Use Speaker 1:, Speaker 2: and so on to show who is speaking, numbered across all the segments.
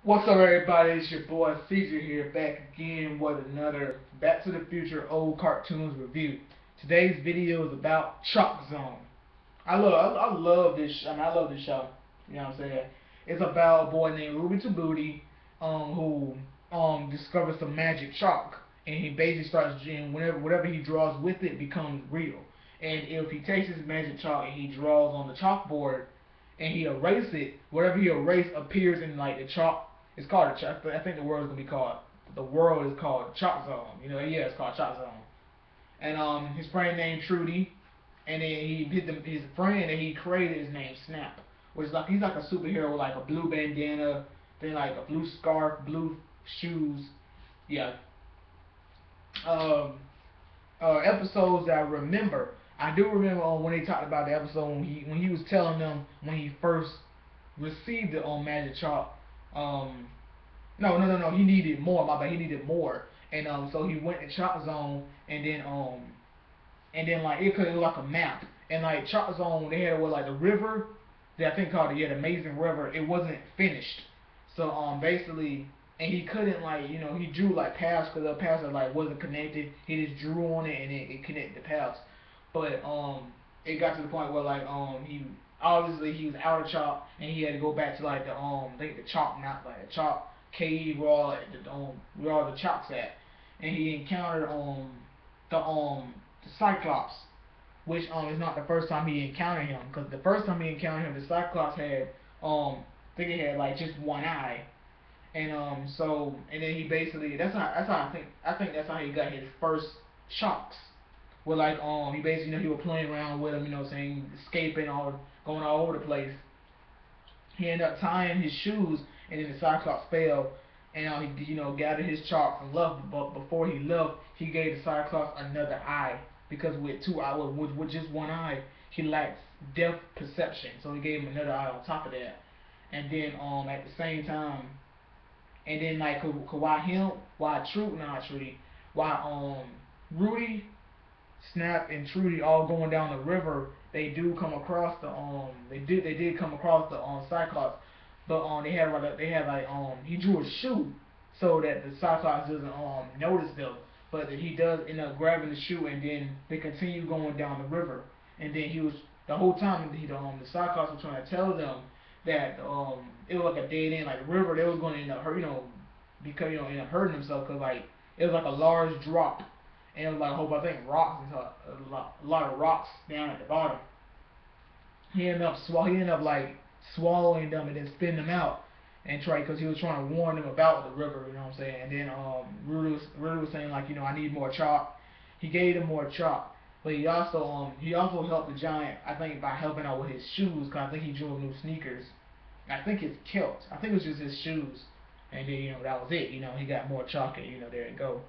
Speaker 1: What's up, everybody? It's your boy Caesar here, back again with another Back to the Future old cartoons review. Today's video is about ChalkZone. I love this. I love this show. You know what I'm saying? It's about a boy named Ruby Tabooty, who discovers some magic chalk, and he basically starts and whatever he draws with it becomes real. And if he takes his magic chalk and he draws on the chalkboard, and he erases it, whatever he erased appears in like the chalk. It's called a chalk. I think the world is gonna be called. The world is called ChalkZone. Yeah, it's called ChalkZone. And his friend named Trudy, and then his friend that he created is named Snap, which is like he's like a superhero with like a blue bandana, then like a blue scarf, blue shoes. Yeah. Um, Episodes that I remember. I do remember when they talked about the episode when he was telling them when he first received it on Magic Chalk. No. He needed more. My bad. He needed more, and so he went to Chalk Zone, and then like it was like a map, and like Chalk Zone they had like the river, that I think called the Amazing River. It wasn't finished, so basically. And he couldn't he drew like paths because the paths that like wasn't connected. He just drew on it and it connected the paths. But it got to the point where he obviously he was out of chalk and he had to go back to like the I think the chalk mount, like the chalk cave where all the chalks at, and he encountered the Cyclops, which is not the first time he encountered him, because the first time he encountered him the Cyclops had I think it had like just one eye. And and then he basically that's how I think that's how he got his first shocks. Where he basically he was playing around with him, saying escaping or going all over the place. He ended up tying his shoes, and then the Cyclops fell, and he gathered his chalk and left. But before he left, he gave the Cyclops another eye, because with two eye with just one eye he lacks depth perception, so he gave him another eye on top of that. And then at the same time, and then like why him, why True, not Trudy, why Rudy, Snap, and Trudy all going down the river, they do come across they did come across the Cyclops, but they had like he drew a shoe so that the Cyclops doesn't notice them, but he does end up grabbing the shoe, and then they continue going down the river, and then he was the whole time the Cyclops was trying to tell them that it was like a dead end, like the river they was going to end up hurt, because end up hurting themselves, because like it was like a large drop, and it was like a whole I think rocks and stuff, a lot of rocks down at the bottom. He ended up like swallowing them and then spitting them out, and try because he was trying to warn them about the river, you know what I'm saying. And then Rudy was saying like I need more chalk. He gave them more chalk, but he also helped the giant, I think, by helping out with his shoes, because I think he drew him new sneakers. I think his kilt. I think it was just his shoes, and then that was it. He got more chalk, and there you go.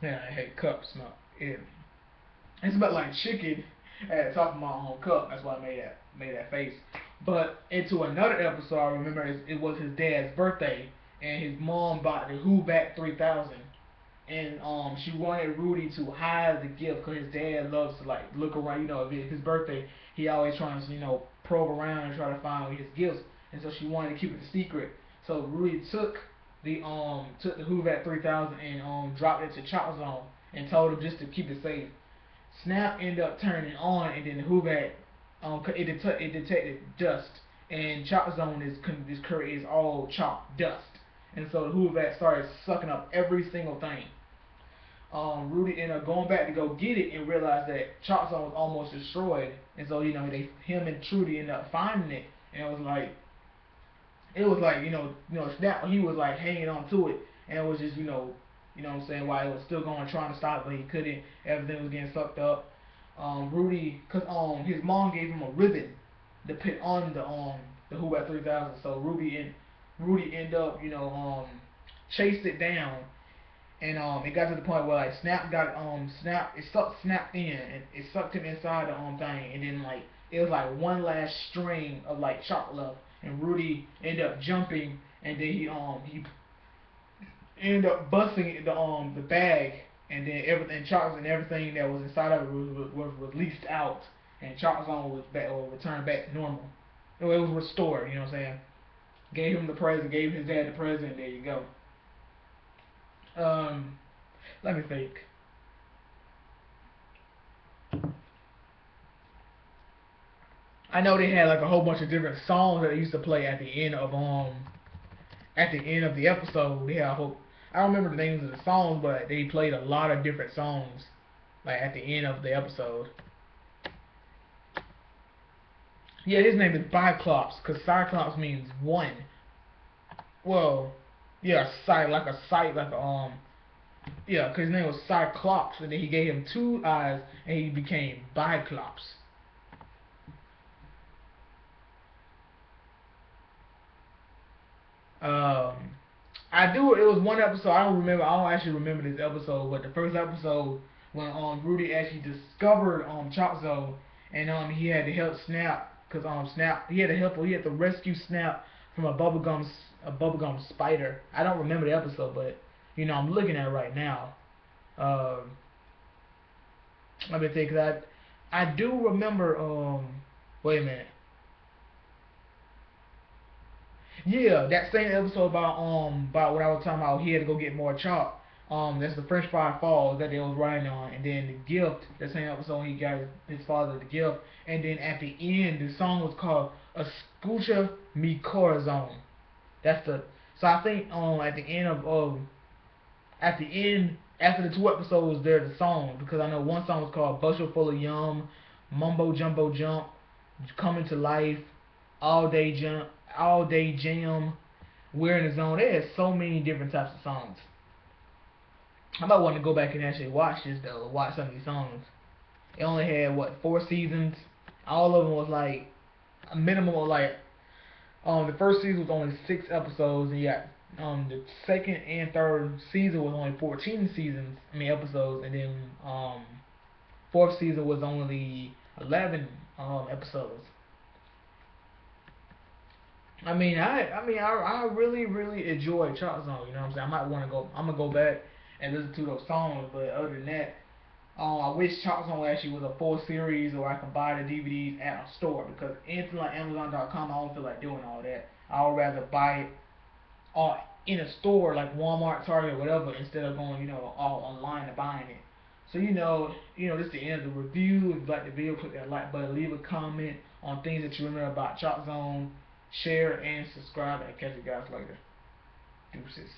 Speaker 1: Yeah, I hate cups. No, yeah. It's about like chicken at the top of my own cup. That's why I made that face. But into another episode, I remember it was his dad's birthday, and his mom bought the Who Back 3000, and she wanted Rudy to hide the gift because his dad loves to like look around. If it's his birthday, he always trying to probe around and try to find his gifts, and so she wanted to keep it a secret. So Rudy took the Who Back 3000 and dropped it to Chop Zone and told him just to keep it safe. Snap ended up turning on, and then the Hoovac it detected dust, and Chop Zone is all chalk dust, and so the Hoovac started sucking up every single thing. Rudy ended up going back to go get it and realized that Chop Zone was almost destroyed, and so him and Trudy ended up finding it, and it was like Snap, he was like hanging on to it, and it was just what I'm saying, why he was still going trying to stop it, but he couldn't. Everything was getting sucked up. Rudy, cause his mom gave him a ribbon to put on the Who at 3000. So Rudy ended up chased it down, and it got to the point where like Snap it sucked Snap in, and it sucked him inside the thing, and then like it was like one last string of like chalk left, and Rudy ended up jumping, and then he ended up busting the bag, and then everything chocolates and everything that was inside of it was released out, and Chalk Zone was back or returned back to normal. Well, it was restored. You know what I'm saying? Gave him the present. Gave his dad the present. There you go. Um, Let me think. I know they had like a whole bunch of different songs that they used to play at the end of the episode. They had a whole, I don't remember the names of the songs, but they played a lot of different songs like at the end of the episode. Yeah, his name is Cyclops, cause Cyclops means one. Well, yeah, like a sight, like a yeah, cause his name was Cyclops, and then he gave him two eyes, and he became Biclops. Um, I do. It was one episode. I don't remember. I don't actually remember this episode, but the first episode when Rudy actually discovered ChalkZone, and he had to help Snap, cause Snap, he had to rescue Snap from a bubblegum spider. I don't remember the episode, but I'm looking at it right now. Um, Let me think. I do remember. Wait a minute. Yeah, that same episode about what I was talking about. He had to go get more chalk. That's the French Fry Falls that they was riding on, and then the gift. That same episode he got his father the gift, and then at the end the song was called "Escucha Mi Corazón." That's the. So I think at the end after the two episodes there the song, because I know one song was called "Bushel Full of Yum," "Mumbo Jumbo Jump," "Coming to Life," "All Day Jump," "All Day Jam," "We're in the Zone." There's so many different types of songs. I might want to go back and actually watch this though. Watch some of these songs. It only had what 4 seasons. All of them was like a minimum of like the first season was only 6 episodes, and you got the second and third season was only 14 seasons. I mean episodes, and then fourth season was only 11 episodes. I really enjoy Chalk Zone. You know what I'm saying? I might want to go. I'm gonna go back and listen to those songs. But other than that, I wish Chalk Zone actually was a full series, or I can buy the DVDs at a store, because anything like Amazon.com, I don't feel like doing all that. I would rather buy it in a store like Walmart, Target, or whatever, instead of going all online and buying it. So this is the end of the review. If you like the video, click that like button, leave a comment on things that you remember about Chalk Zone, share and subscribe, and catch you guys later. Deuces.